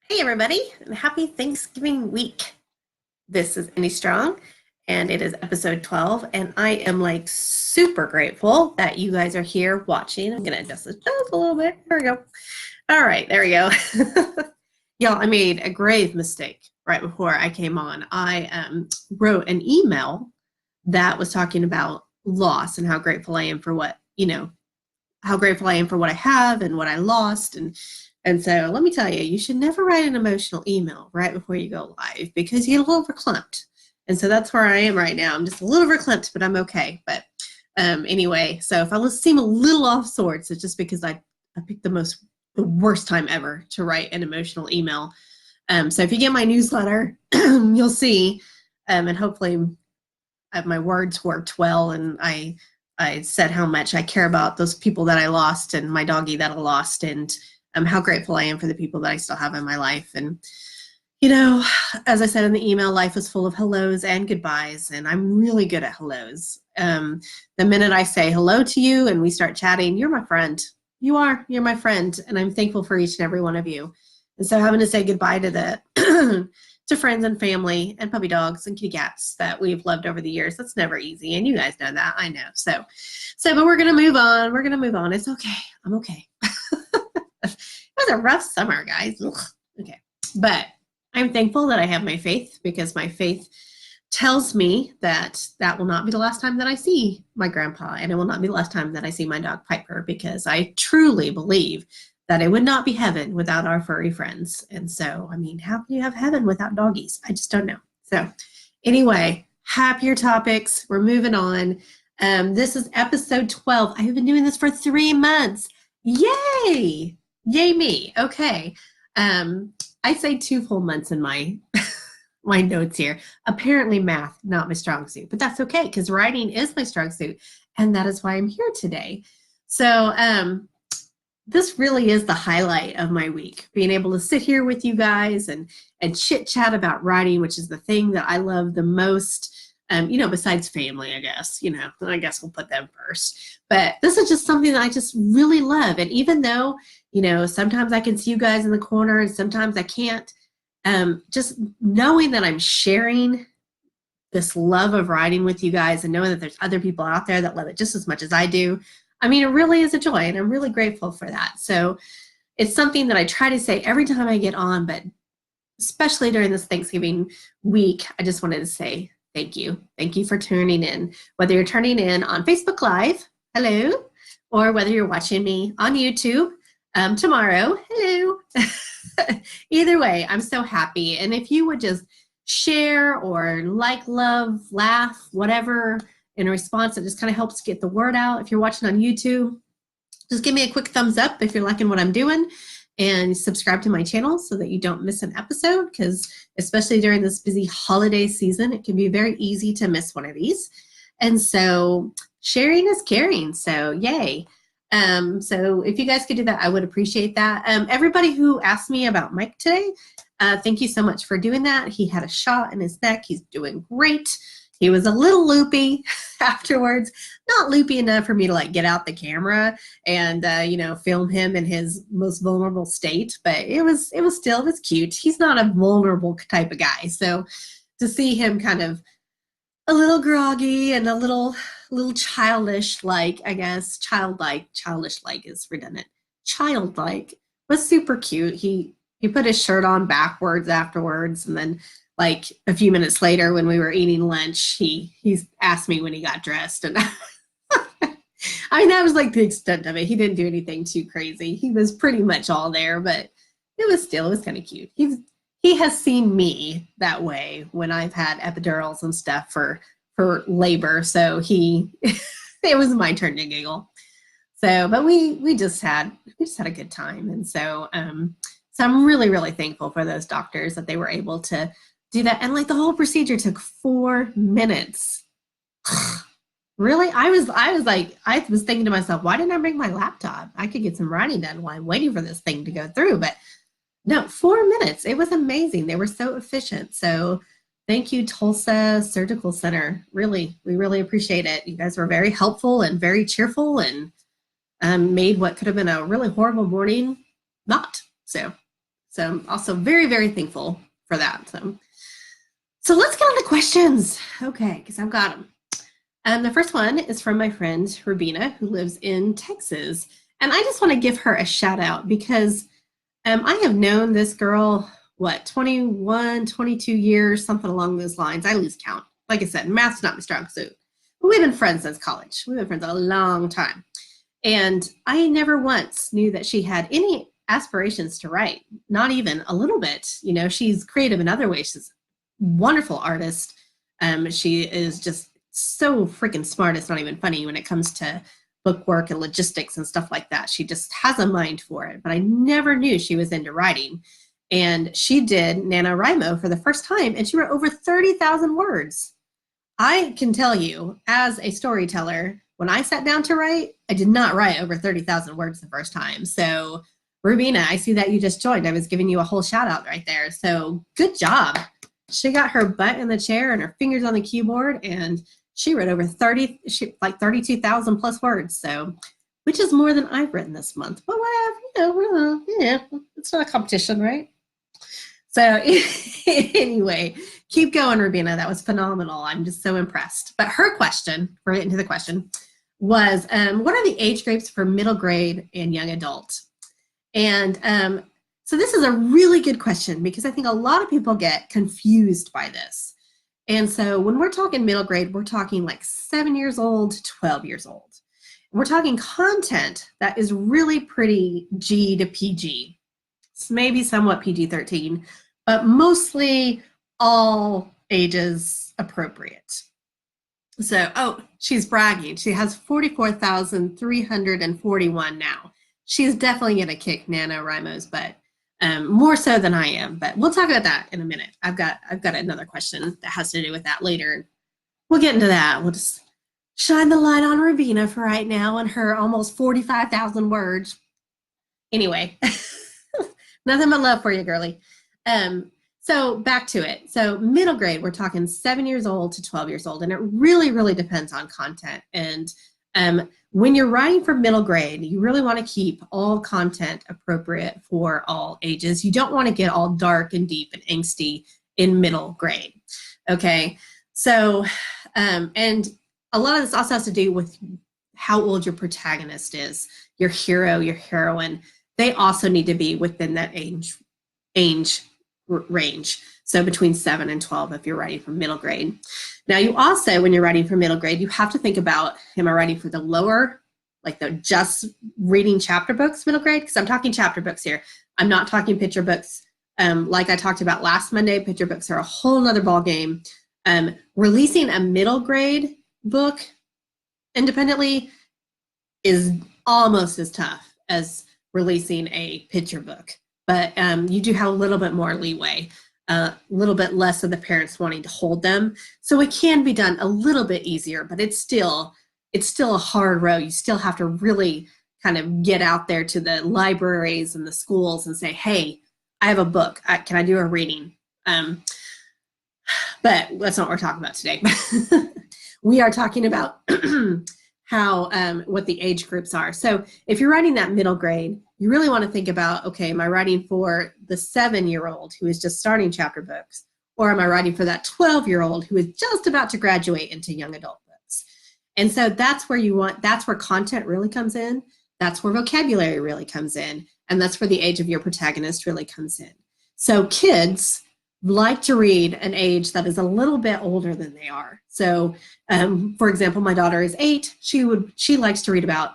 Hey everybody, and happy Thanksgiving week. This is Andy Strong, and it is episode 12, and I am like super grateful that you guys are here watching. I'm gonna adjust this just a little bit. There we go. All right, there we go. Y'all, I made a grave mistake right before I came on. I wrote an email that was talking about loss and how grateful I am for how grateful I am for what I have and what I lost. And so let me tell you, you should never write an emotional email right before you go live because you get a little verklempt. And so that's where I am right now. I'm just a little verklempt, but I'm okay. But anyway, so if I seem a little off sorts, it's just because I picked the worst time ever to write an emotional email. So if you get my newsletter, you'll see, and hopefully my words worked well, and I said how much I care about those people that I lost and my doggie that I lost, and how grateful I am for the people that I still have in my life. And, as I said in the email, life is full of hellos and goodbyes, and I'm really good at hellos. The minute I say hello to you and we start chatting, you're my friend. You're my friend, and I'm thankful for each and every one of you. And so having to say goodbye to to friends and family and puppy dogs and kitty cats that we've loved over the years, that's never easy. And you guys know that, I know. So, but we're going to move on. We're going to move on. It's okay. I'm okay. It was a rough summer, guys. Ugh. Okay. But I'm thankful that I have my faith, because my faith tells me that that will not be the last time that I see my grandpa, and it will not be the last time that I see my dog Piper, because I truly believe that it would not be heaven without our furry friends. And so, I mean, how can you have heaven without doggies? I just don't know. So anyway, happier topics. We're moving on. This is episode 12. I have been doing this for 3 months. Yay! Yay me. Okay. I say 2 full months in my my notes here. Apparently math, not my strong suit, but that's okay, because writing is my strong suit, and that is why I'm here today. So this really is the highlight of my week, being able to sit here with you guys and chit chat about writing, which is the thing that I love the most. Besides family, I guess, I guess we'll put them first. But this is just something that I just really love. And even though, sometimes I can see you guys in the corner and sometimes I can't, just knowing that I'm sharing this love of writing with you guys, and knowing that there's other people out there that love it just as much as I do, I mean, it really is a joy, and I'm really grateful for that. So it's something that I try to say every time I get on, but especially during this Thanksgiving week, I just wanted to say thank you. Thank you for tuning in. Whether you're turning in on Facebook Live, hello, or whether you're watching me on YouTube tomorrow, hello. Either way, I'm so happy. And if you would just share or like, love, laugh, whatever, in response, it just kind of helps get the word out. If you're watching on YouTube, just give me a quick thumbs up if you're liking what I'm doing, and subscribe to my channel so that you don't miss an episode, because especially during this busy holiday season, it can be very easy to miss one of these. And so sharing is caring, so yay. So if you guys could do that, I would appreciate that. Everybody who asked me about Mike today, thank you so much for doing that. He had a shot in his neck. He's doing great. He was a little loopy afterwards, not loopy enough for me to get out the camera and, film him in his most vulnerable state, but it was cute. He's not a vulnerable type of guy. So to see him kind of a little groggy and a little childish, I guess, childish is redundant. Childlike was super cute. He put his shirt on backwards afterwards, and then a few minutes later when we were eating lunch, he asked me when he got dressed, and I mean, that was the extent of it. He didn't do anything too crazy. He was pretty much all there, but it was kind of cute. He has seen me that way when I've had epidurals and stuff for labor, so it was my turn to giggle. So, but we just had a good time, and so I'm really, really thankful for those doctors that they were able to do that. And the whole procedure took 4 minutes. Really? I was thinking to myself, why didn't I bring my laptop? I could get some writing done while I'm waiting for this thing to go through. But no, 4 minutes. It was amazing. They were so efficient. So thank you, Tulsa Surgical Center. Really, we really appreciate it. You guys were very helpful and very cheerful, and made what could have been a really horrible morning not. So So I'm also very, very thankful for that. So let's get on to questions. Okay, because I've got them. The first one is from my friend Rubina, who lives in Texas. And I just want to give her a shout out because I have known this girl, 21, 22 years, something along those lines. I lose count. Like I said, math's not my strong suit. But we've been friends since college. We've been friends a long time. And I never once knew that she had any aspirations to write, not even a little bit. You know, she's creative in other ways. She's a wonderful artist. She is just so freaking smart. It's not even funny when it comes to book work and logistics and stuff like that. She just has a mind for it. But I never knew she was into writing. And she did NaNoWriMo for the first time, and she wrote over 30,000 words. I can tell you, as a storyteller, when I sat down to write, I did not write over 30,000 words the first time. So, Rubina, I see that you just joined. I was giving you a whole shout out right there. So, good job. She got her butt in the chair and her fingers on the keyboard, and she wrote over 32,000 plus words. So, which is more than I've written this month. But whatever, it's not a competition, right? So anyway, keep going, Rubina. That was phenomenal. I'm just so impressed. But her question, we're getting to the question, was what are the age groups for middle grade and young adult? And so this is a really good question because I think a lot of people get confused by this. And so when we're talking middle grade, we're talking like 7 years old to 12 years old. We're talking content that is really pretty G to PG. It's maybe somewhat PG-13, but mostly all ages appropriate. So, oh, she's bragging. She has 44,341 now. She's definitely going to kick NaNoWriMo's butt, more so than I am. But we'll talk about that in a minute. I've got another question that has to do with that later. We'll get into that. We'll just shine the light on Rubina for right now and her almost 45,000 words. Anyway, nothing but love for you, girly. So back to it. So middle grade, we're talking 7 years old to 12 years old, and it really, really depends on content. And when you're writing for middle grade, you really want to keep all content appropriate for all ages. You don't want to get all dark and deep and angsty in middle grade. Okay, so and a lot of this also has to do with how old your protagonist is, your hero, your heroine. They also need to be within that age range. So between 7 and 12 if you're writing for middle grade. Now you also, when you're writing for middle grade, you have to think about, am I writing for the lower, like the just reading chapter books middle grade? Because I'm talking chapter books here. I'm not talking picture books. Like I talked about last Monday, picture books are a whole nother ball game. Releasing a middle grade book independently is almost as tough as releasing a picture book. But you do have a little bit more leeway, a little bit less of the parents wanting to hold them. So it can be done a little bit easier, but it's still a hard road. You still have to really kind of get out there to the libraries and the schools and say, hey, I have a book. Can I do a reading? But that's not what we're talking about today. We are talking about how what the age groups are. So if you're writing that middle grade, you really want to think about, okay, am I writing for the 7-year-old who is just starting chapter books, or am I writing for that 12-year-old who is just about to graduate into young adult books? And so that's where content really comes in. That's where vocabulary really comes in. And that's where the age of your protagonist really comes in. So kids like to read an age that is a little bit older than they are. So, for example, my daughter is 8. She likes to read about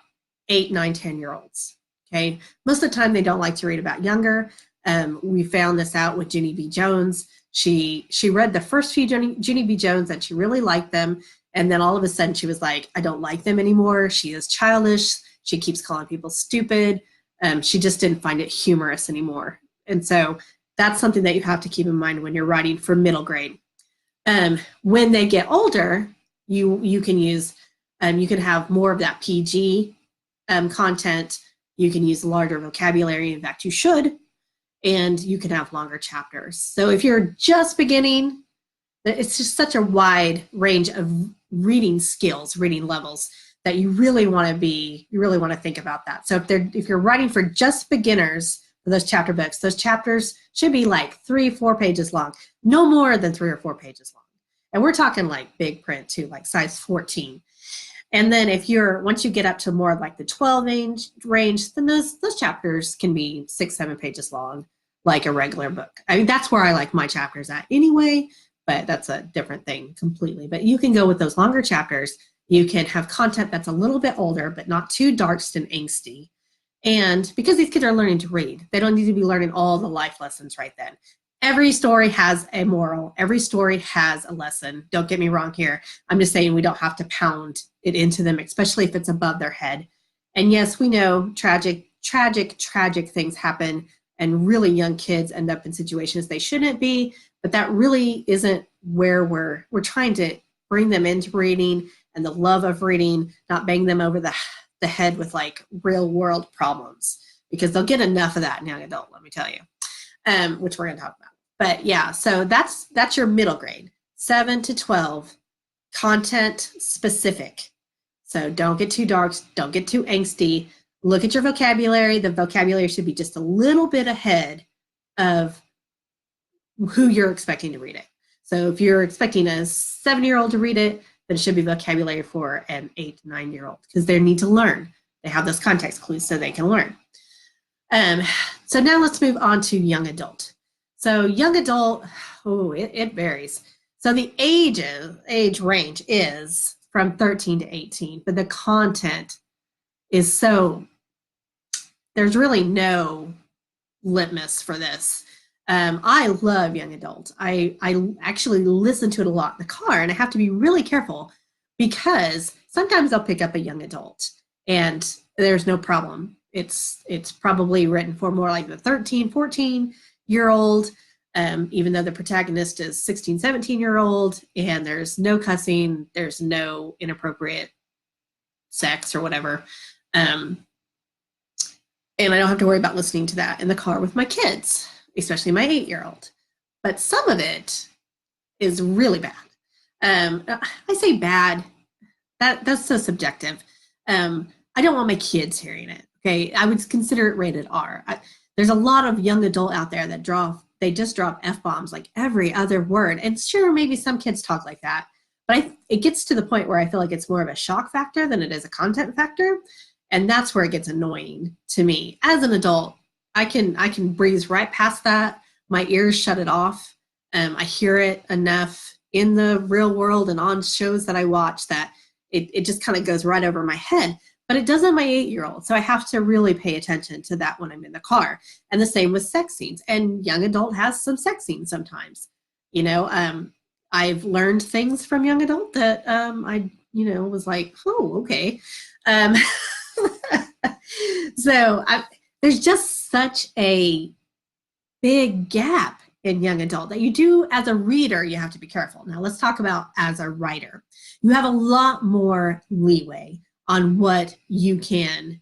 8, 9, 10-year-olds. Okay, most of the time they don't like to read about younger. We found this out with Ginny B. Jones. She read the first few Ginny B. Jones and she really liked them, and then all of a sudden she was like, I don't like them anymore. She is childish. She keeps calling people stupid. She just didn't find it humorous anymore. And so that's something that you have to keep in mind when you're writing for middle grade. When they get older, you can use, you can have more of that PG content. You can use larger vocabulary. In fact, you should. And you can have longer chapters. So if you're just beginning, it's just such a wide range of reading skills, reading levels, that you really want to think about that. So if you're writing for just beginners for those chapter books. Those chapters should be like 3-4 pages long, no more than 3 or 4 pages long. And we're talking like big print too, like size 14. And then once you get up to more like the 12 range, then those chapters can be 6-7 pages long, like a regular book. I mean, that's where I like my chapters at anyway, but that's a different thing completely. But you can go with those longer chapters. You can have content that's a little bit older, but not too dark and angsty. And because these kids are learning to read, they don't need to be learning all the life lessons right then. Every story has a moral. Every story has a lesson. Don't get me wrong here. I'm just saying we don't have to pound it into them, especially if it's above their head. And yes, we know tragic things happen, and really young kids end up in situations they shouldn't be, but that really isn't where we're trying to bring them into reading and the love of reading, not bang them over the head with like real world problems, because they'll get enough of that in young adult, let me tell you, which we're going to talk about. But yeah, so that's your middle grade, 7 to 12, content specific. So don't get too dark, don't get too angsty. Look at your vocabulary. The vocabulary should be just a little bit ahead of who you're expecting to read it. So if you're expecting a 7-year-old to read it, then it should be vocabulary for an 8 to 9-year-old, because they need to learn. They have those context clues so they can learn. So now let's move on to young adult. So young adult, it varies. So the age range is from 13 to 18, but the content is there's really no litmus for this. I love young adult. I actually listen to it a lot in the car, and I have to be really careful because sometimes I'll pick up a young adult and there's no problem. It's probably written for more like the 13, 14-year-old, even though the protagonist is 16, 17-year-old, and there's no cussing, there's no inappropriate sex or whatever. And I don't have to worry about listening to that in the car with my kids, especially my 8-year-old. But some of it is really bad. I say bad, that's so subjective. I don't want my kids hearing it. Okay, I would consider it rated R. There's a lot of young adult out there that they just drop F-bombs like every other word. And sure, maybe some kids talk like that, but it gets to the point where I feel like it's more of a shock factor than it is a content factor. And that's where it gets annoying to me. As an adult, I can breeze right past that. My ears shut it off. I hear it enough in the real world and on shows that I watch that it just kind of goes right over my head. But it doesn't my 8-year-old. So I have to really pay attention to that when I'm in the car. And the same with sex scenes. And young adult has some sex scenes sometimes. You know, I've learned things from young adult that I was like, oh, okay. So there's just such a big gap in young adult that you do as a reader, you have to be careful. Now let's talk about as a writer. You have a lot more leeway on what you can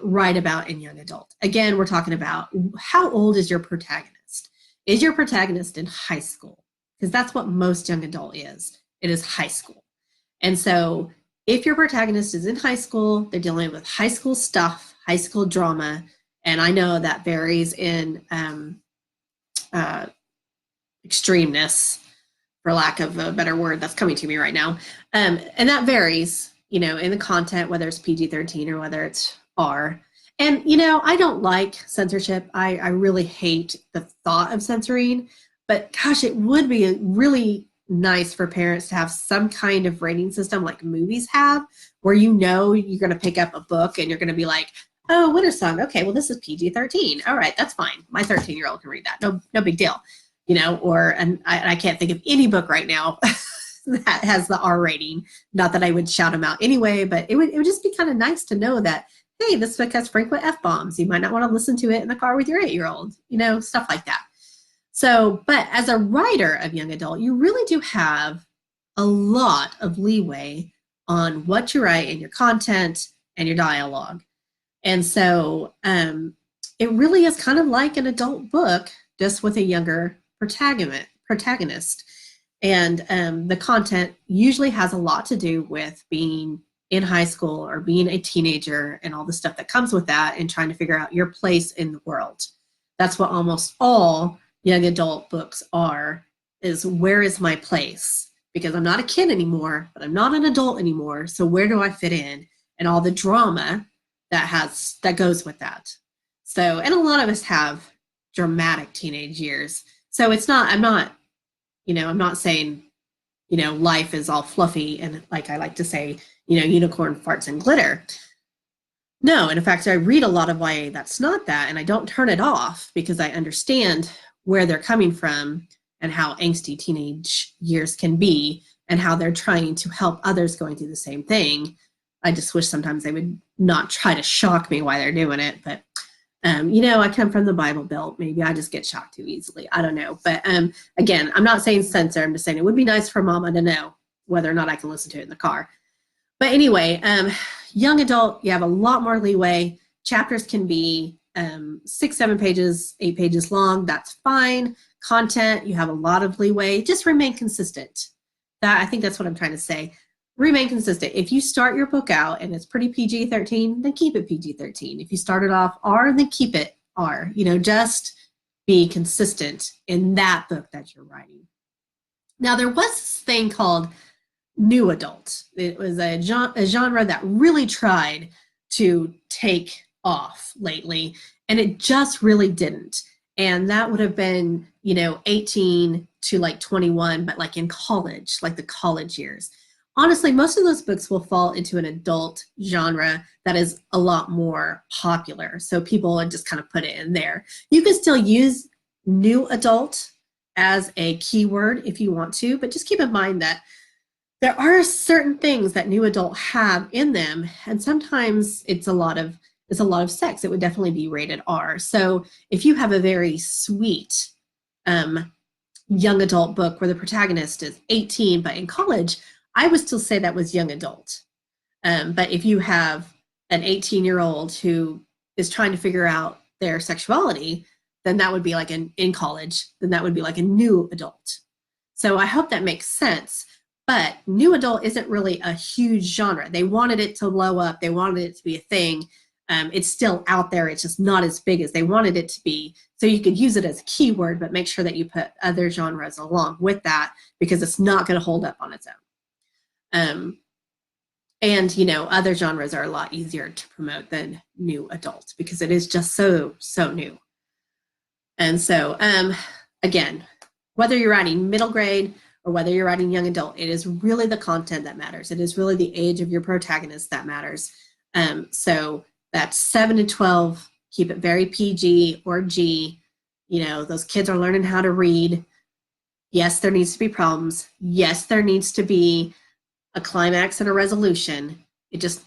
write about in young adult. Again, we're talking about how old is your protagonist? Is your protagonist in high school? Because that's what most young adult is. It is high school. And so if your protagonist is in high school, they're dealing with high school stuff, high school drama, and I know that varies in extremeness, for lack of a better word that's coming to me right now. And that varies, in the content, whether it's PG-13 or whether it's R. And, I don't like censorship. I really hate the thought of censoring, but gosh, it would be really nice for parents to have some kind of rating system like movies have, where you're going to pick up a book and you're going to be like, oh, Winter Song. Okay, well, this is PG-13. All right, that's fine. My 13-year-old can read that. No big deal. And I can't think of any book right now that has the R rating. Not that I would shout them out anyway, but it would just be kind of nice to know that, hey, this book has frequent F-bombs. You might not want to listen to it in the car with your 8-year-old, stuff like that. So, but as a writer of young adult, you really do have a lot of leeway on what you write in your content and your dialogue. And so it really is kind of like an adult book, just with a younger protagonist. And the content usually has a lot to do with being in high school or being a teenager and all the stuff that comes with that and trying to figure out your place in the world. That's what almost all young adult books are, is where is my place? Because I'm not a kid anymore, but I'm not an adult anymore. So where do I fit in? And all the drama that goes with that. So, and a lot of us have dramatic teenage years. So it's not, I'm not saying, life is all fluffy and, like I like to say, unicorn farts and glitter. No, and in fact, I read a lot of YA that's not that, and I don't turn it off because I understand where they're coming from and how angsty teenage years can be and how they're trying to help others going through the same thing. I just wish sometimes they would not try to shock me while they're doing it. But, I come from the Bible Belt. Maybe I just get shocked too easily. I don't know. But again, I'm not saying censor. I'm just saying it would be nice for mama to know whether or not I can listen to it in the car. But anyway, young adult, you have a lot more leeway. Chapters can be 6, 7 pages, 8 pages long. That's fine. Content, you have a lot of leeway. Just remain consistent. I think that's what I'm trying to say. Remain consistent. If you start your book out and it's pretty PG-13, then keep it PG-13. If you started off R, then keep it R. Just be consistent in that book that you're writing. Now, there was this thing called new adult. It was a genre that really tried to take off lately, and it just really didn't. And that would have been, 18 to like 21, but like in college, like the college years. Honestly, most of those books will fall into an adult genre that is a lot more popular. So people just kind of put it in there. You can still use new adult as a keyword if you want to, but just keep in mind that there are certain things that new adult have in them, and sometimes it's a lot of sex. It would definitely be rated R. So if you have a very sweet young adult book where the protagonist is 18 but in college, I would still say that was young adult. But if you have an 18-year-old who is trying to figure out their sexuality, then that would be like in college, then that would be like a new adult. So I hope that makes sense. But new adult isn't really a huge genre. They wanted it to blow up. They wanted it to be a thing. It's still out there. It's just not as big as they wanted it to be. So you could use it as a keyword, but make sure that you put other genres along with that because it's not going to hold up on its own. And other genres are a lot easier to promote than new adult because it is just so new. And so, again, whether you're writing middle grade or whether you're writing young adult, it is really the content that matters. It is really the age of your protagonist that matters. So that's 7 to 12, keep it very PG or G. Those kids are learning how to read. Yes, there needs to be problems. Yes, there needs to be a climax and a resolution. You just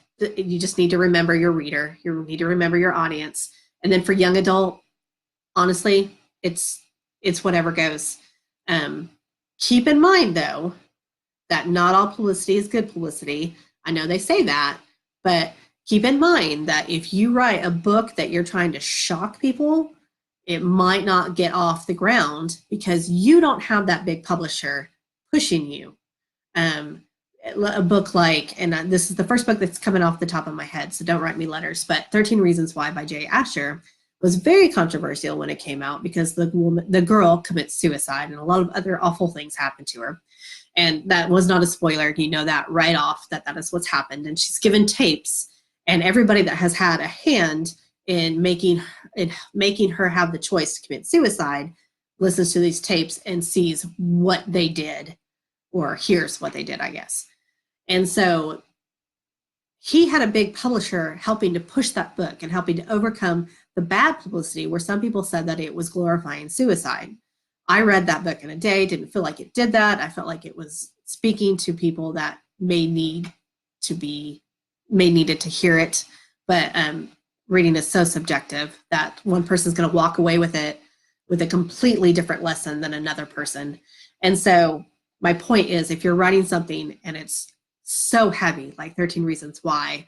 need to remember your reader. You need to remember your audience. And then for young adult, honestly, it's whatever goes. Keep in mind, though, that not all publicity is good publicity. I know they say that, but keep in mind that if you write a book that you're trying to shock people, it might not get off the ground because you don't have that big publisher pushing you. A book like, and this is the first book that's coming off the top of my head, so don't write me letters, but 13 Reasons Why by Jay Asher was very controversial when it came out because the girl commits suicide and a lot of other awful things happen to her. And that was not a spoiler. You know that right off that is what's happened. And she's given tapes, and everybody that has had a hand in making her have the choice to commit suicide listens to these tapes and sees what they did, or hears what they did, I guess. And so he had a big publisher helping to push that book and helping to overcome the bad publicity where some people said that it was glorifying suicide. I read that book in a day, didn't feel like it did that. I felt like it was speaking to people that may needed to hear it. But reading is so subjective that one person's going to walk away with it with a completely different lesson than another person. And so my point is, if you're writing something and it's so heavy, like 13 Reasons Why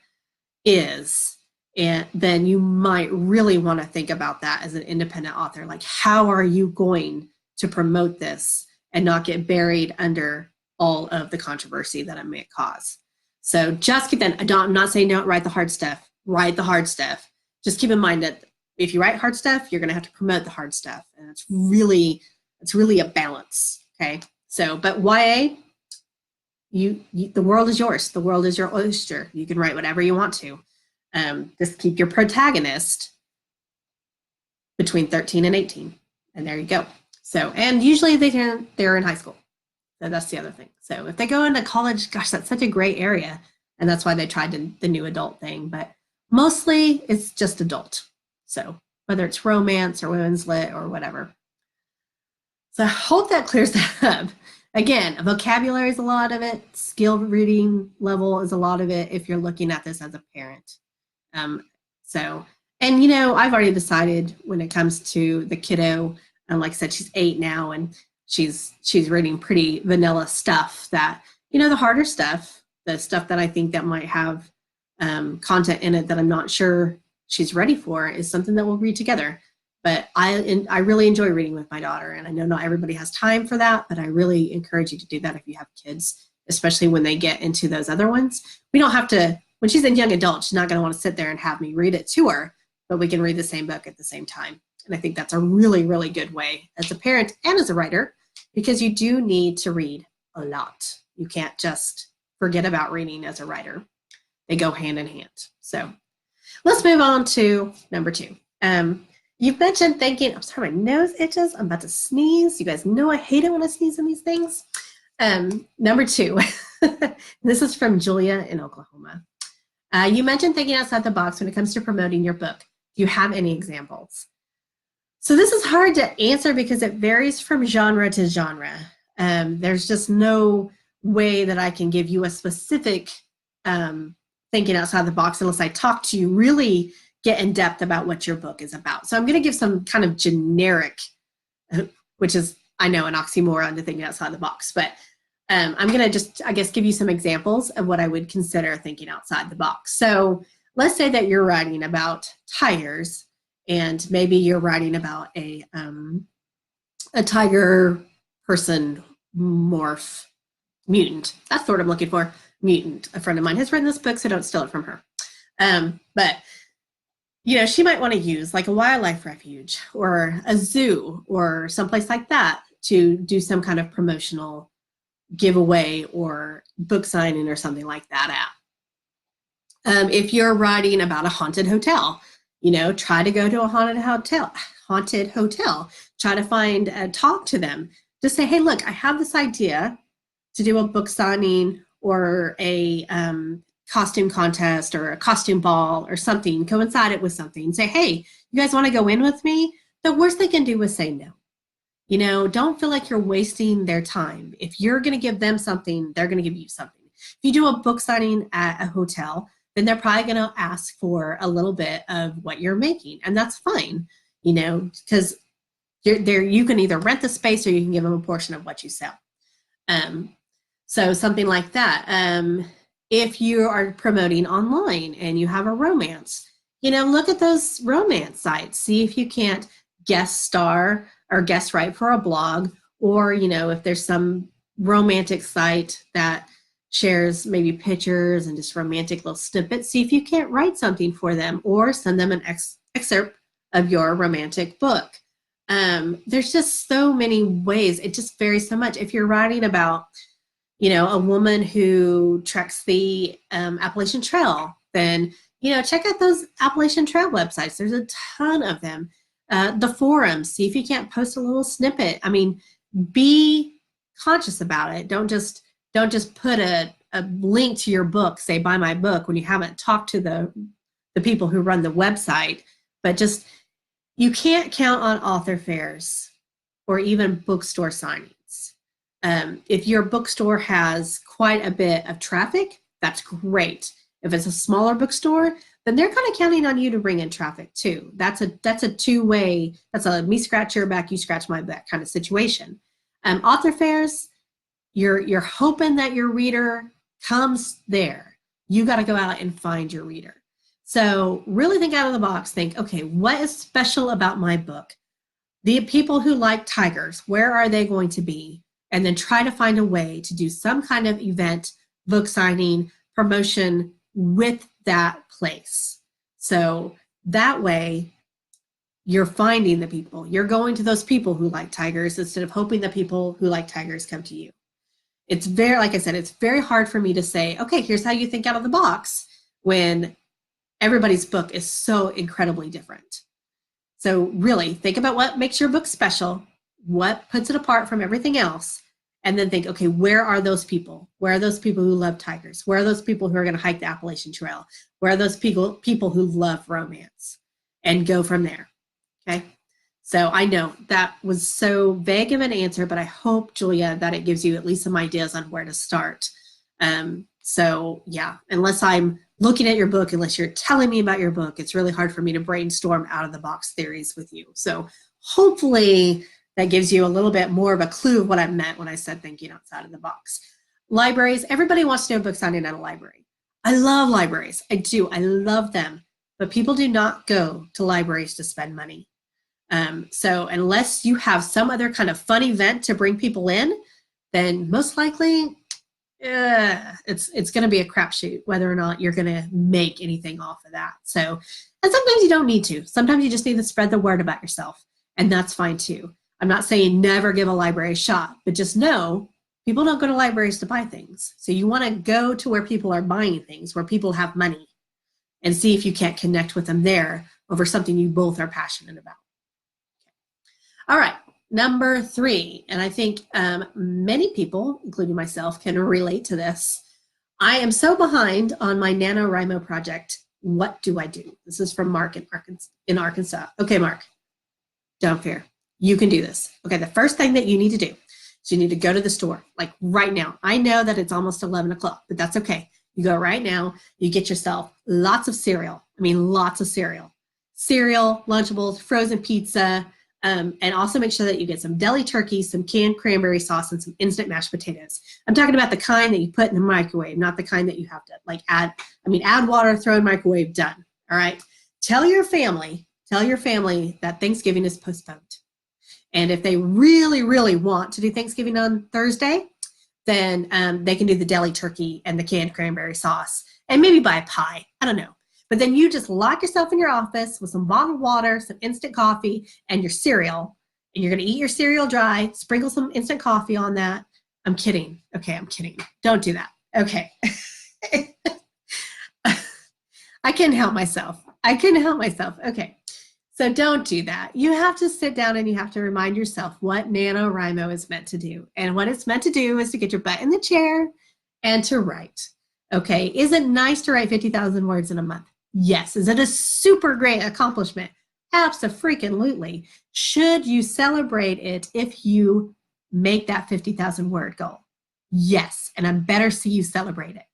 is, and then you might really want to think about that as an independent author. Like, how are you going to promote this and not get buried under all of the controversy that it may cause? So just keep that. I'm not saying don't write the hard stuff. Write the hard stuff. Just keep in mind that if you write hard stuff, you're going to have to promote the hard stuff. And it's really a balance. Okay. So, but YA, the world is yours. The world is your oyster. You can write whatever you want to. Just keep your protagonist between 13 and 18. And there you go. So, and usually they're in high school. So that's the other thing. So if they go into college, gosh, that's such a gray area. And that's why they tried the new adult thing. But mostly it's just adult. So whether it's romance or women's lit or whatever. So I hope that clears that up. Again, vocabulary is a lot of it. Skill reading level is a lot of it if you're looking at this as a parent. And you know, I've already decided when it comes to the kiddo, like I said, she's 8 now, and she's reading pretty vanilla stuff that, you know, the harder stuff, the stuff that I think that might have content in it that I'm not sure she's ready for is something that we'll read together. But I really enjoy reading with my daughter, and I know not everybody has time for that, but I really encourage you to do that if you have kids, especially when they get into those other ones. We don't have to, when she's a young adult, she's not going to want to sit there and have me read it to her, but we can read the same book at the same time. And I think that's a really, really good way as a parent and as a writer, because you do need to read a lot. You can't just forget about reading as a writer. They go hand in hand. So let's move on to number 2. You've mentioned thinking, I'm sorry, my nose itches. I'm about to sneeze. You guys know I hate it when I sneeze in these things. Number 2, this is from Julia in Oklahoma. You mentioned thinking outside the box when it comes to promoting your book. Do you have any examples? So this is hard to answer because it varies from genre to genre. There's just no way that I can give you a specific thinking outside the box unless I talk to you, really get in depth about what your book is about. So I'm going to give some kind of generic, which is, I know, an oxymoron to thinking outside the box, but I'm going to just, I guess, give you some examples of what I would consider thinking outside the box. So let's say that you're writing about tigers, and maybe you're writing about a tiger person morph mutant. That's the word I'm looking for, mutant. A friend of mine has written this book, so don't steal it from her. But you know, she might want to use like a wildlife refuge or a zoo or someplace like that to do some kind of promotional giveaway or book signing or something like that at. If you're writing about a haunted hotel, you know, try to go to a haunted hotel, try to talk to them. Just say, hey, look, I have this idea to do a book signing or a costume contest or a costume ball or something, coincide it with something. Say, hey, you guys want to go in with me? The worst they can do is say no. You know, don't feel like you're wasting their time. If you're going to give them something, they're going to give you something. If you do a book signing at a hotel, then they're probably going to ask for a little bit of what you're making. And that's fine, you know, because you can either rent the space or you can give them a portion of what you sell. So something like that. If you are promoting online and you have a romance, you know, look at those romance sites. See if you can't guest star or guest write for a blog, or, you know, if there's some romantic site that shares maybe pictures and just romantic little snippets, see if you can't write something for them or send them an excerpt of your romantic book. There's just so many ways. It just varies so much. If you're writing about, you know, a woman who treks the Appalachian Trail, then, you know, check out those Appalachian Trail websites. There's a ton of them. The forums, see if you can't post a little snippet. I mean, be conscious about it. Don't just put a link to your book, say buy my book, when you haven't talked to the people who run the website. But just, you can't count on author fairs or even bookstore signings. If your bookstore has quite a bit of traffic, that's great. If it's a smaller bookstore, then they're kind of counting on you to bring in traffic too. That's a two-way, that's a me scratch your back, you scratch my back kind of situation. Author fairs, you're hoping that your reader comes there. You got to go out and find your reader. So really think out of the box. Think, okay, what is special about my book? The people who like tigers, where are they going to be? And then try to find a way to do some kind of event, book signing, promotion with that place. So that way you're finding the people. You're going to those people who like tigers instead of hoping the people who like tigers come to you. It's very, like I said, it's very hard for me to say, okay, here's how you think out of the box when everybody's book is so incredibly different. So really think about what makes your book special, what puts it apart from everything else, and then think, okay, where are those people? Where are those people who love tigers? Where are those people who are going to hike the Appalachian Trail? Where are those people who love romance? And go from there, okay? So I know that was so vague of an answer, but I hope, Julia, that it gives you at least some ideas on where to start. So yeah, unless I'm looking at your book, unless you're telling me about your book, it's really hard for me to brainstorm out of the box theories with you. So hopefully that gives you a little bit more of a clue of what I meant when I said thinking outside of the box. Libraries, everybody wants to know book signing at a library. I love libraries, I do, I love them, but people do not go to libraries to spend money. So unless you have some other kind of fun event to bring people in, then most likely it's going to be a crapshoot whether or not you're going to make anything off of that. So, and sometimes you don't need to. Sometimes you just need to spread the word about yourself, and that's fine too. I'm not saying never give a library a shot, but just know people don't go to libraries to buy things. So you want to go to where people are buying things, where people have money, and see if you can't connect with them there over something you both are passionate about. All right, number 3, and I think many people, including myself, can relate to this. I am so behind on my NaNoWriMo project. What do I do? This is from Mark in Arkansas. Okay, Mark, don't fear. You can do this. Okay, the first thing that you need to do is you need to go to the store, like right now. I know that it's almost 11 o'clock, but that's okay. You go right now, you get yourself lots of cereal. I mean, lots of cereal. Cereal, Lunchables, frozen pizza, and also make sure that you get some deli turkey, some canned cranberry sauce, and some instant mashed potatoes. I'm talking about the kind that you put in the microwave, not the kind that you have to like add water, throw in microwave, done. All right. Tell your family that Thanksgiving is postponed. And if they really, really want to do Thanksgiving on Thursday, then they can do the deli turkey and the canned cranberry sauce and maybe buy a pie. I don't know. But then you just lock yourself in your office with some bottled water, some instant coffee, and your cereal. And you're going to eat your cereal dry, sprinkle some instant coffee on that. I'm kidding. Okay, I'm kidding. Don't do that. Okay. I couldn't help myself. Okay. So don't do that. You have to sit down and you have to remind yourself what NaNoWriMo is meant to do. And what it's meant to do is to get your butt in the chair and to write. Okay. Is it nice to write 50,000 words in a month? Yes. Is it a super great accomplishment? Abso-freaking-lutely. Should you celebrate it if you make that 50,000 word goal? Yes. And I better see you celebrate it.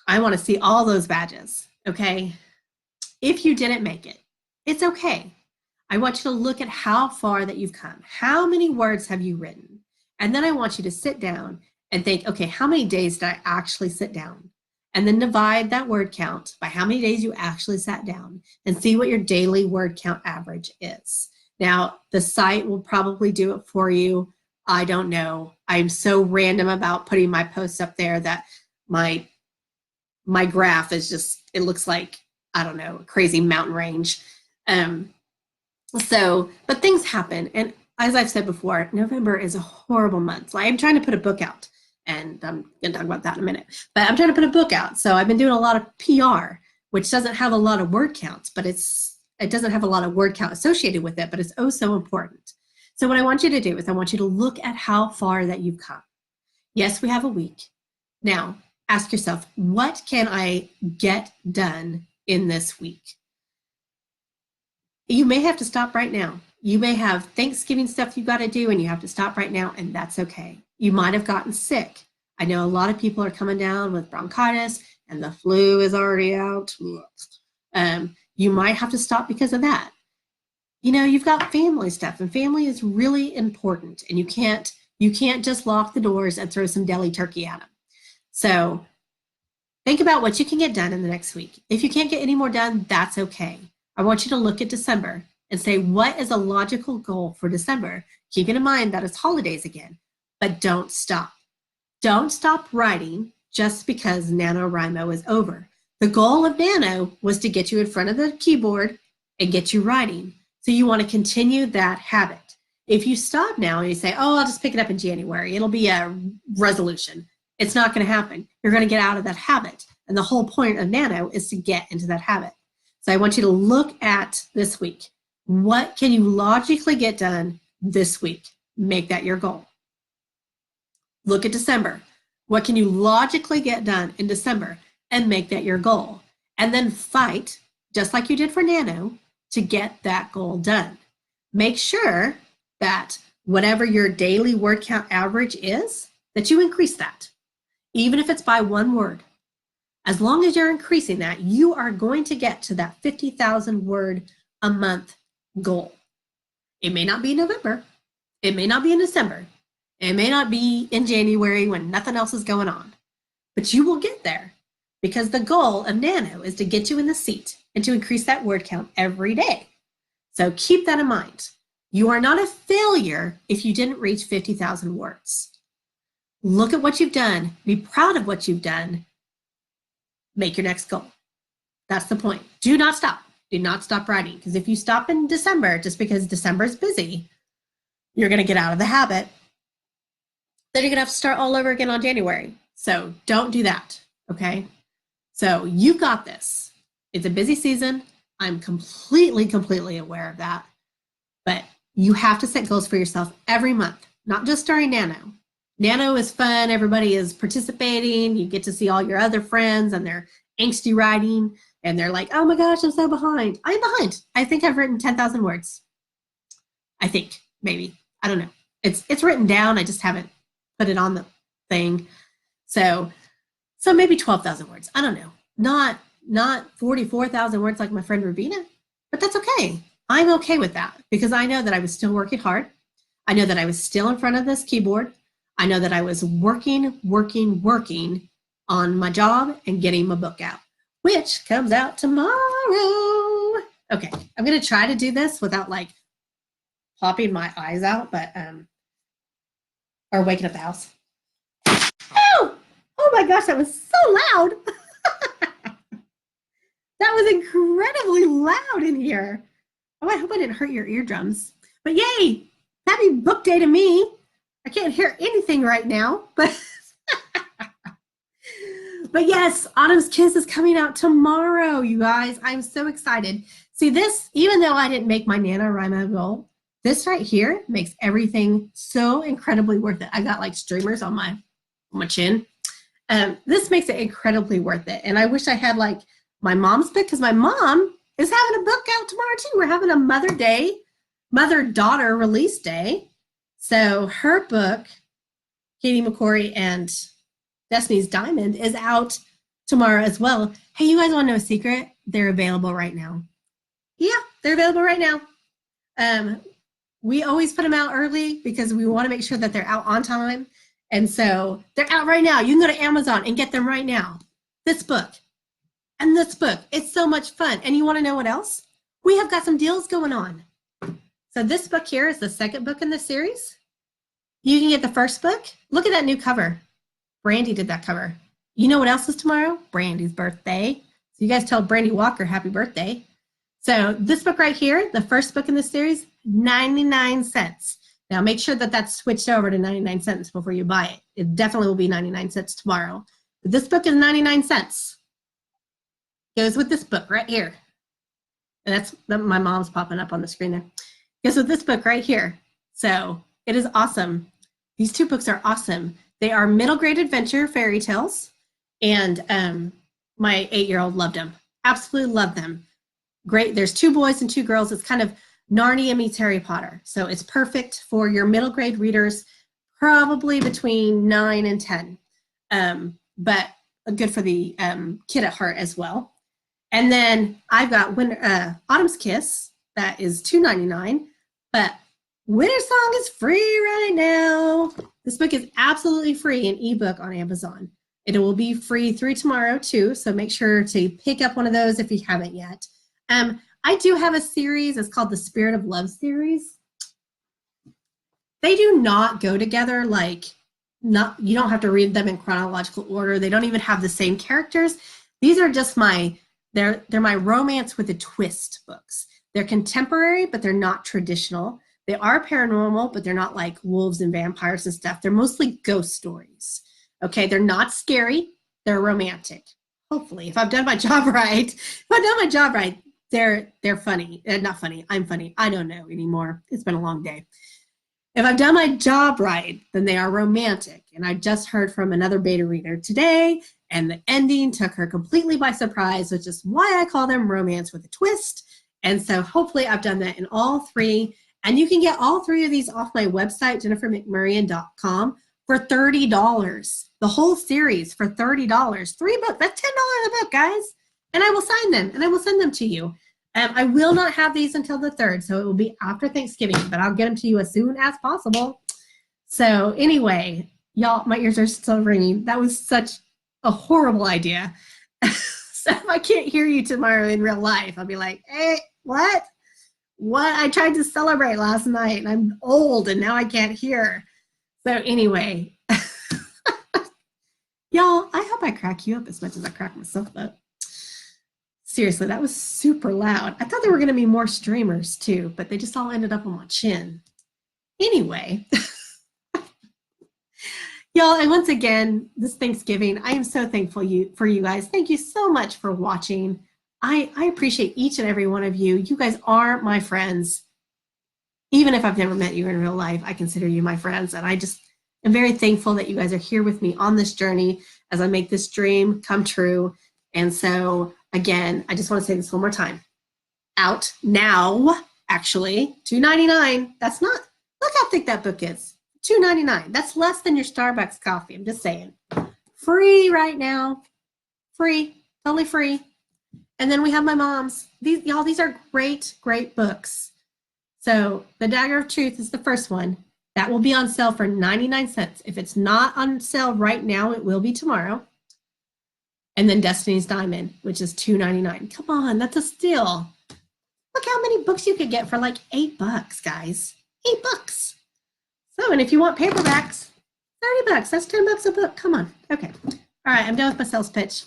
I want to see all those badges. Okay. If you didn't make it, it's okay. I want you to look at how far that you've come. How many words have you written? And then I want you to sit down and think, okay, how many days did I actually sit down? And then divide that word count by how many days you actually sat down and see what your daily word count average is. Now, the site will probably do it for you. I don't know. I'm so random about putting my posts up there that my graph is just, it looks like, I don't know, a crazy mountain range. But things happen. And as I've said before, November is a horrible month. Like, I'm trying to put a book out. And I'm going to talk about that in a minute. But I'm trying to put a book out. So I've been doing a lot of PR, which doesn't have a lot of word counts, but it doesn't have a lot of word count associated with it, but it's oh so important. So what I want you to do is I want you to look at how far that you've come. Yes, we have a week. Now, ask yourself, what can I get done in this week? You may have to stop right now. You may have Thanksgiving stuff you've got to do and you have to stop right now, and that's okay. You might have gotten sick. I know a lot of people are coming down with bronchitis and the flu is already out. You might have to stop because of that. You know, you've got family stuff, and family is really important, and you can't just lock the doors and throw some deli turkey at them. So think about what you can get done in the next week. If you can't get any more done, that's okay. I want you to look at December and say, what is a logical goal for December? Keeping in mind that it's holidays again, but don't stop. Don't stop writing just because NaNoWriMo is over. The goal of Nano was to get you in front of the keyboard and get you writing. So you want to continue that habit. If you stop now and you say, oh, I'll just pick it up in January, it'll be a resolution. It's not going to happen. You're going to get out of that habit. And the whole point of Nano is to get into that habit. So I want you to look at this week. What can you logically get done this week? Make that your goal. Look at December. What can you logically get done in December and make that your goal? And then fight, just like you did for Nano, to get that goal done. Make sure that whatever your daily word count average is, that you increase that, even if it's by 1 word. As long as you're increasing that, you are going to get to that 50,000 word a month goal. It may not be in November. It may not be in December. It may not be in January when nothing else is going on, but you will get there because the goal of Nano is to get you in the seat and to increase that word count every day. So keep that in mind. You are not a failure if you didn't reach 50,000 words. Look at what you've done. Be proud of what you've done. Make your next goal. That's the point. Do not stop. Do not stop writing, because if you stop in December just because December is busy, you're going to get out of the habit. Then you're going to have to start all over again on January. So don't do that, okay? So you've got this. It's a busy season. I'm completely aware of that. But you have to set goals for yourself every month, not just during Nano. Nano is fun. Everybody is participating. You get to see all your other friends and they're angsty writing. And they're like, oh my gosh, I'm so behind. I'm behind. I think I've written 10,000 words. I think, maybe. I don't know. It's written down. I just haven't put it on the thing. So maybe 12,000 words. I don't know. Not 44,000 words like my friend Rubina, but that's okay. I'm okay with that because I know that I was still working hard. I know that I was still in front of this keyboard. I know that I was working on my job and getting my book out, which comes out tomorrow. Okay, I'm gonna try to do this without like popping my eyes out, but or waking up the house. Oh my gosh, that was so loud. That was incredibly loud in here. Oh, I hope I didn't hurt your eardrums. But yay, happy book day to me. I can't hear anything right now, but but yes, Autumn's Kiss is coming out tomorrow, you guys. I'm so excited. See this, even though I didn't make my NaNoWriMo goal, this right here makes everything so incredibly worth it. I got like streamers on my chin. This makes it incredibly worth it. And I wish I had like my mom's book because my mom is having a book out tomorrow too. We're having a mother-daughter release day. So her book, Katie McCory and Destiny's Diamond, is out tomorrow as well. Hey, you guys want to know a secret? They're available right now. Yeah, they're available right now. We always put them out early because we want to make sure that they're out on time. And so they're out right now. You can go to Amazon and get them right now. This book and this book. It's so much fun. And you want to know what else? We have got some deals going on. So this book here is the second book in the series. You can get the first book. Look at that new cover. Brandy did that cover. You know what else is tomorrow? Brandy's birthday. So you guys tell Brandy Walker happy birthday. So this book right here, the first book in the series, 99 cents. Now make sure that that's switched over to 99 cents before you buy it. It definitely will be 99 cents tomorrow. But this book is 99 cents. Goes with this book right here. And that's my mom's popping up on the screen there. Goes with this book right here. So it is awesome. These two books are awesome. They are middle grade adventure fairy tales. And my 8-year-old loved them. Absolutely loved them. Great. There's 2 boys and 2 girls. It's kind of Narnia meets Harry Potter. So it's perfect for your middle grade readers, probably between 9 and 10. But good for the kid at heart as well. And then I've got Autumn's Kiss. That is $2.99. But Winter Song is free right now. This book is absolutely free in ebook on Amazon. It will be free through tomorrow too. So make sure to pick up one of those if you haven't yet. I do have a series. It's called the Spirit of Love series. They do not go together like you don't have to read them in chronological order. They don't even have the same characters. These are just they're my romance with a twist books. They're contemporary, but they're not traditional. They are paranormal, but they're not like wolves and vampires and stuff. They're mostly ghost stories. Okay, they're not scary. They're romantic. Hopefully, if I've done my job right, they're funny. Not funny. I'm funny. I don't know anymore. It's been a long day. If I've done my job right, then they are romantic. And I just heard from another beta reader today, and the ending took her completely by surprise, which is why I call them romance with a twist. And so hopefully I've done that in all three. And you can get all three of these off my website, jennifermcmurrain.com, for $30. The whole series for $30. 3 books. That's $10 a book, guys. And I will sign them, and I will send them to you. I will not have these until the 3rd, so it will be after Thanksgiving, but I'll get them to you as soon as possible. So anyway, y'all, my ears are still ringing. That was such a horrible idea. So if I can't hear you tomorrow in real life, I'll be like, hey, what? What? I tried to celebrate last night, and I'm old, and now I can't hear. So anyway, y'all, I hope I crack you up as much as I crack myself up. Seriously, that was super loud. I thought there were going to be more streamers too, but they just all ended up on my chin. Anyway, y'all, and once again, this Thanksgiving, I am so thankful for you guys. Thank you so much for watching. I appreciate each and every one of you. You guys are my friends. Even if I've never met you in real life, I consider you my friends. And I just am very thankful that you guys are here with me on this journey as I make this dream come true. And so, again, I just want to say this one more time. Out now, actually, $2.99. That's not, look how thick that book is. $2.99. That's less than your Starbucks coffee. I'm just saying. Free right now. Free. Totally free. And then we have my mom's. Y'all, these are great, great books. So The Dagger of Truth is the first one. That will be on sale for 99 cents. If it's not on sale right now, it will be tomorrow. And then Destiny's Diamond, which is $2.99. Come on, that's a steal. Look how many books you could get for like $8, guys. $8. So, and if you want paperbacks, $30. That's $10 a book. Come on. Okay. All right, I'm done with my sales pitch.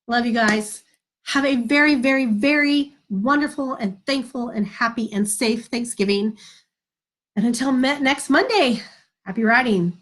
Love you guys. Have a very, very, very wonderful and thankful and happy and safe Thanksgiving. And until next Monday, happy writing.